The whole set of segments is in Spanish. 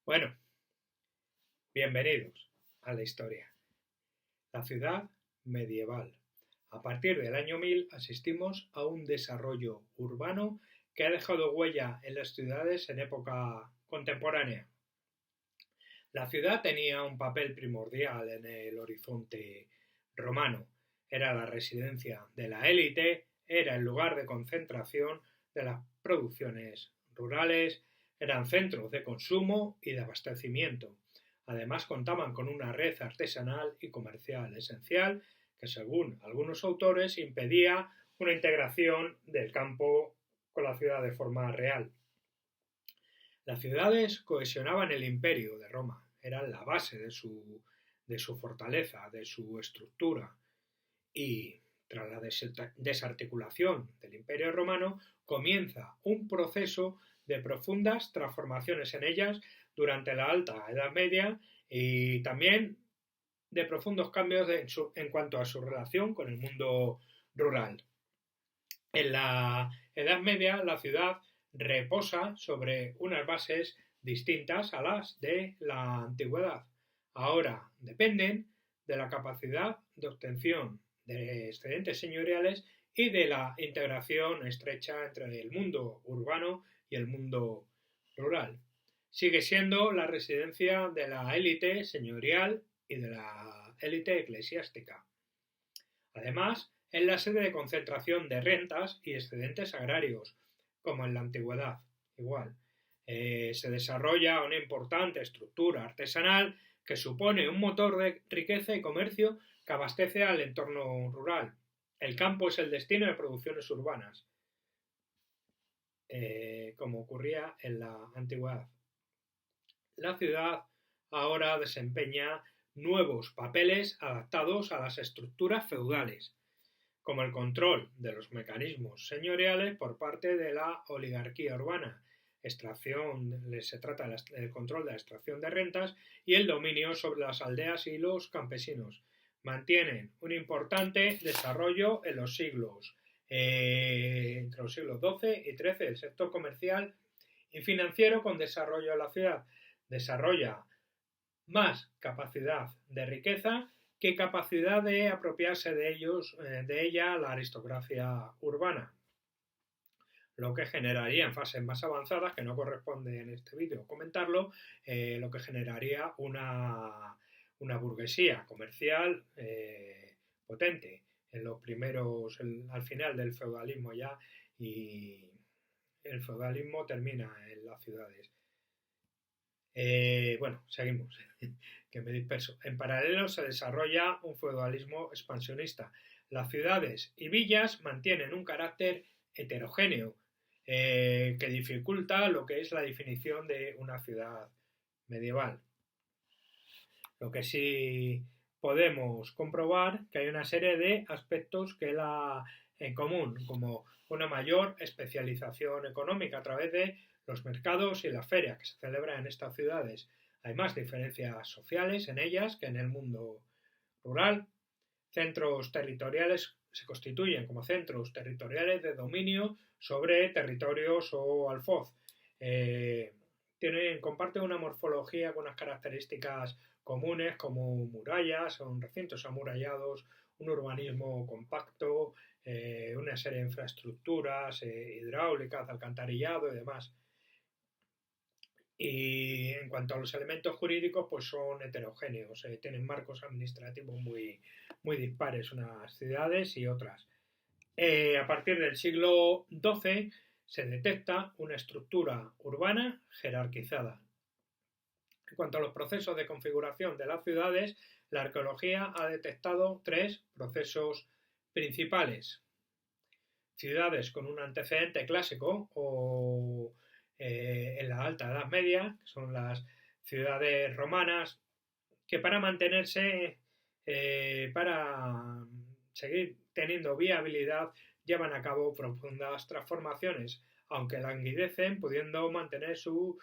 Bueno, bienvenidos a la historia. La ciudad medieval. A partir del año 1000 asistimos a un desarrollo urbano que ha dejado huella en las ciudades en época contemporánea. La ciudad tenía un papel primordial en el horizonte romano. Era la residencia de la élite, era el lugar de concentración de las producciones rurales, eran centros de consumo y de abastecimiento. Además contaban con una red artesanal y comercial esencial que, según algunos autores, impedía una integración del campo con la ciudad de forma real. Las ciudades cohesionaban el imperio de Roma, eran la base de su fortaleza, de su estructura, y tras la desarticulación del imperio romano comienza un proceso de profundas transformaciones en ellas durante la Alta Edad Media y también de profundos cambios en cuanto a su relación con el mundo rural. En la Edad Media la ciudad reposa sobre unas bases distintas a las de la antigüedad. Ahora dependen de la capacidad de obtención de excedentes señoriales y de la integración estrecha entre el mundo urbano y el mundo rural. Sigue siendo la residencia de la élite señorial y de la élite eclesiástica. Además, es la sede de concentración de rentas y excedentes agrarios, como en la antigüedad. Igual, se desarrolla una importante estructura artesanal que supone un motor de riqueza y comercio que abastece al entorno rural. El campo es el destino de producciones urbanas, como ocurría en la antigüedad. La ciudad ahora desempeña nuevos papeles adaptados a las estructuras feudales, como el control de los mecanismos señoriales por parte de la oligarquía urbana. Se trata del control de la extracción de rentas y el dominio sobre las aldeas y los campesinos. Mantienen un importante desarrollo en los siglos entre los siglos XII y XIII. El sector comercial y financiero con desarrollo en la ciudad desarrolla más capacidad de riqueza que capacidad de apropiarse de ella la aristocracia urbana, lo que generaría en fases más avanzadas, que no corresponde en este vídeo comentarlo, lo que generaría una burguesía comercial potente en los primeros, al final del feudalismo ya, y el feudalismo termina en las ciudades. Seguimos, que me disperso. En paralelo se desarrolla un feudalismo expansionista. Las ciudades y villas mantienen un carácter heterogéneo que dificulta lo que es la definición de una ciudad medieval. Lo que sí podemos comprobar que hay una serie de aspectos que en común, como una mayor especialización económica a través de los mercados y las ferias que se celebran en estas ciudades. Hay más diferencias sociales en ellas que en el mundo rural. Centros territoriales se constituyen como centros territoriales de dominio sobre territorios o alfoz. Comparten una morfología con unas características comunes como murallas, son recintos amurallados, un urbanismo compacto, una serie de infraestructuras hidráulicas, alcantarillado y demás. Y en cuanto a los elementos jurídicos, pues son heterogéneos, tienen marcos administrativos muy, muy dispares unas ciudades y otras. A partir del siglo XII se detecta una estructura urbana jerarquizada. En cuanto a los procesos de configuración de las ciudades, la arqueología ha detectado tres procesos principales. Ciudades con un antecedente clásico o en la Alta Edad Media, que son las ciudades romanas, que para mantenerse, para seguir teniendo viabilidad, llevan a cabo profundas transformaciones, aunque languidecen, pudieron mantener su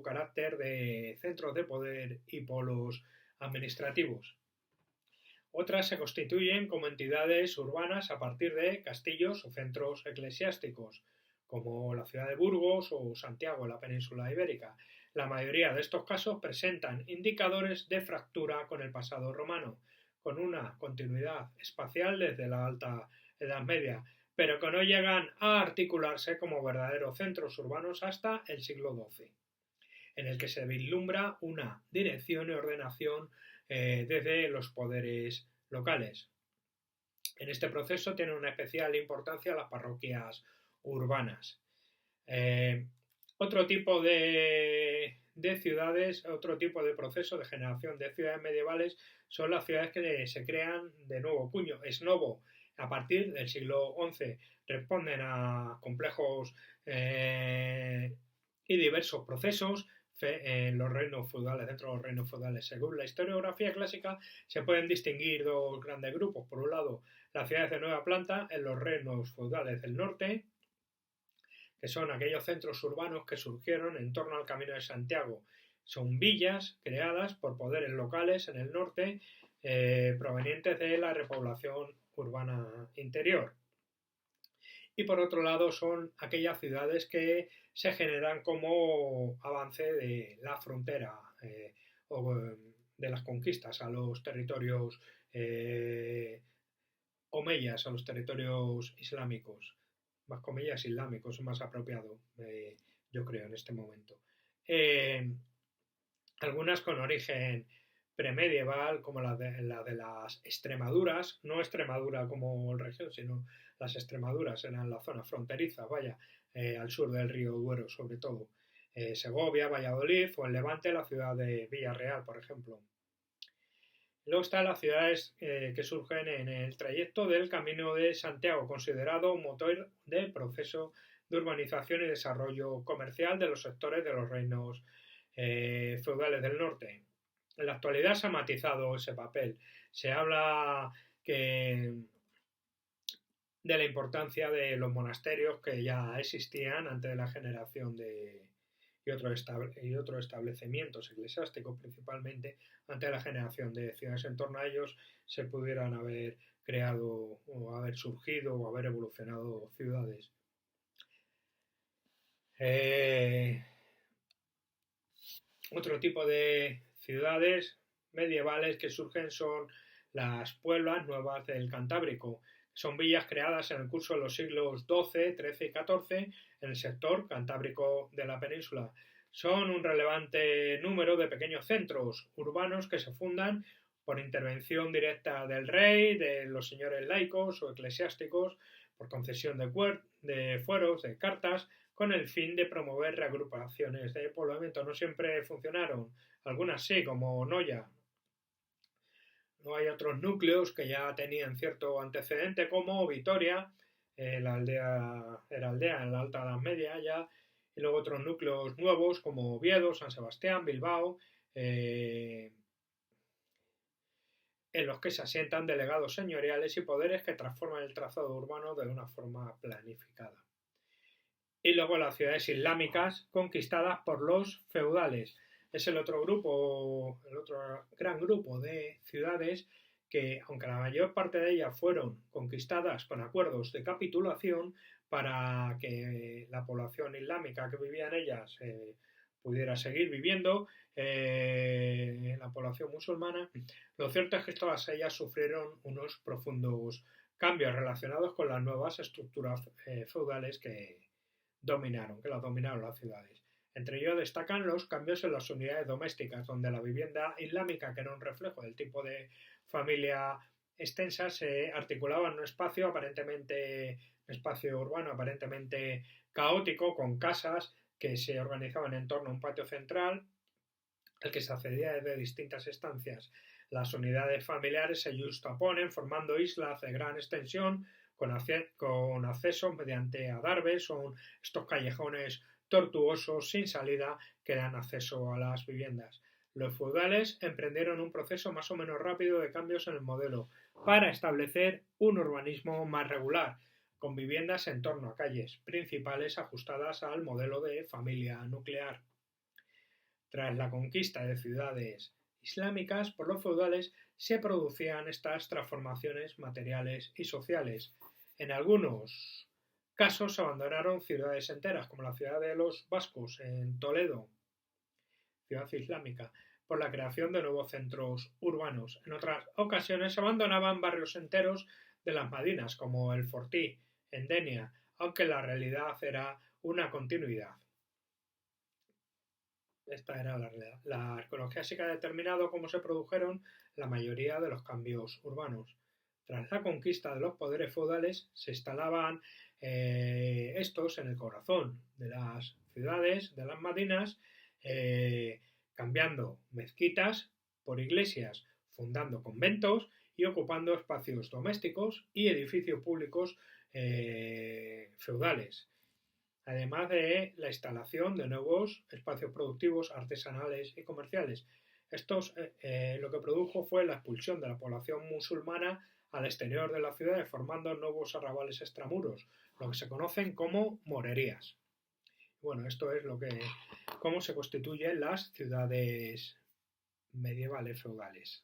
carácter de centros de poder y polos administrativos. Otras se constituyen como entidades urbanas a partir de castillos o centros eclesiásticos, como la ciudad de Burgos o Santiago en la península ibérica. La mayoría de estos casos presentan indicadores de fractura con el pasado romano, con una continuidad espacial desde la Alta Edad Media, pero que no llegan a articularse como verdaderos centros urbanos hasta el siglo XII, en el que se vislumbra una dirección y ordenación desde los poderes locales. En este proceso tienen una especial importancia las parroquias urbanas. Otro tipo de ciudades, otro tipo de proceso de generación de ciudades medievales son las ciudades que se crean de nuevo cuño, ex novo, a partir del siglo XI. Responden a complejos y diversos procesos en los reinos feudales, dentro de los reinos feudales. Según la historiografía clásica, se pueden distinguir dos grandes grupos. Por un lado, las ciudades de nueva planta en los reinos feudales del norte, que son aquellos centros urbanos que surgieron en torno al Camino de Santiago. Son villas creadas por poderes locales en el norte provenientes de la repoblación urbana interior. Y por otro lado son aquellas ciudades que se generan como avance de la frontera o de las conquistas a los territorios omeyas, a los territorios islámicos. Más comillas islámicos, más apropiado, yo creo, en este momento. Algunas con origen premedieval, como la de las Extremaduras, no Extremadura como región, sino las Extremaduras eran la zona fronteriza, al sur del río Duero sobre todo. Segovia, Valladolid o en Levante la ciudad de Villarreal, por ejemplo. Luego están las ciudades que surgen en el trayecto del Camino de Santiago, considerado un motor del proceso de urbanización y desarrollo comercial de los sectores de los reinos feudales del norte. En la actualidad se ha matizado ese papel. Se habla de la importancia de los monasterios que ya existían antes de la generación y otros establecimientos eclesiásticos, principalmente antes de la generación de ciudades en torno a ellos, se pudieran haber creado o haber surgido o haber evolucionado ciudades. Otro tipo de ciudades medievales que surgen son las pueblas nuevas del Cantábrico. Son villas creadas en el curso de los siglos XII, XIII y XIV en el sector cantábrico de la península. Son un relevante número de pequeños centros urbanos que se fundan por intervención directa del rey, de los señores laicos o eclesiásticos, por concesión de fueros, de cartas, con el fin de promover reagrupaciones de poblamiento. No siempre funcionaron, algunas sí, como Noya. No hay otros núcleos que ya tenían cierto antecedente, como Vitoria, la aldea era aldea en la Alta Edad Media ya, y luego otros núcleos nuevos como Oviedo, San Sebastián, Bilbao, en los que se asientan delegados señoriales y poderes que transforman el trazado urbano de una forma planificada. Y luego las ciudades islámicas conquistadas por los feudales. Es el otro gran grupo de ciudades que, aunque la mayor parte de ellas fueron conquistadas con acuerdos de capitulación para que la población islámica que vivía en ellas pudiera seguir viviendo, la población musulmana, lo cierto es que todas ellas sufrieron unos profundos cambios relacionados con las nuevas estructuras feudales que las dominaron las ciudades. Entre ellos destacan los cambios en las unidades domésticas, donde la vivienda islámica, que era un reflejo del tipo de familia extensa, se articulaba en un espacio urbano aparentemente caótico, con casas que se organizaban en torno a un patio central al que se accedía desde distintas estancias. Las unidades familiares se justaponen formando islas de gran extensión con acceso mediante adarves, son estos callejones tortuosos sin salida que dan acceso a las viviendas. Los feudales emprendieron un proceso más o menos rápido de cambios en el modelo para establecer un urbanismo más regular, con viviendas en torno a calles principales ajustadas al modelo de familia nuclear. Tras la conquista de ciudades islámicas por los feudales, se producían estas transformaciones materiales y sociales. En algunos casos se abandonaron ciudades enteras, como la ciudad de los vascos en Toledo, ciudad islámica, por la creación de nuevos centros urbanos. En otras ocasiones se abandonaban barrios enteros de las Madinas, como el Fortí, en Denia, aunque la realidad era una continuidad. Esta era la realidad. La arqueología sí que ha determinado cómo se produjeron la mayoría de los cambios urbanos. Tras la conquista de los poderes feudales, se instalaban estos en el corazón de las ciudades, de las Madinas, cambiando mezquitas por iglesias, fundando conventos y ocupando espacios domésticos y edificios públicos feudales, además de la instalación de nuevos espacios productivos, artesanales y comerciales. Esto lo que produjo fue la expulsión de la población musulmana al exterior de las ciudades, formando nuevos arrabales extramuros, lo que se conocen como morerías. Bueno, esto es cómo se constituyen las ciudades medievales feudales.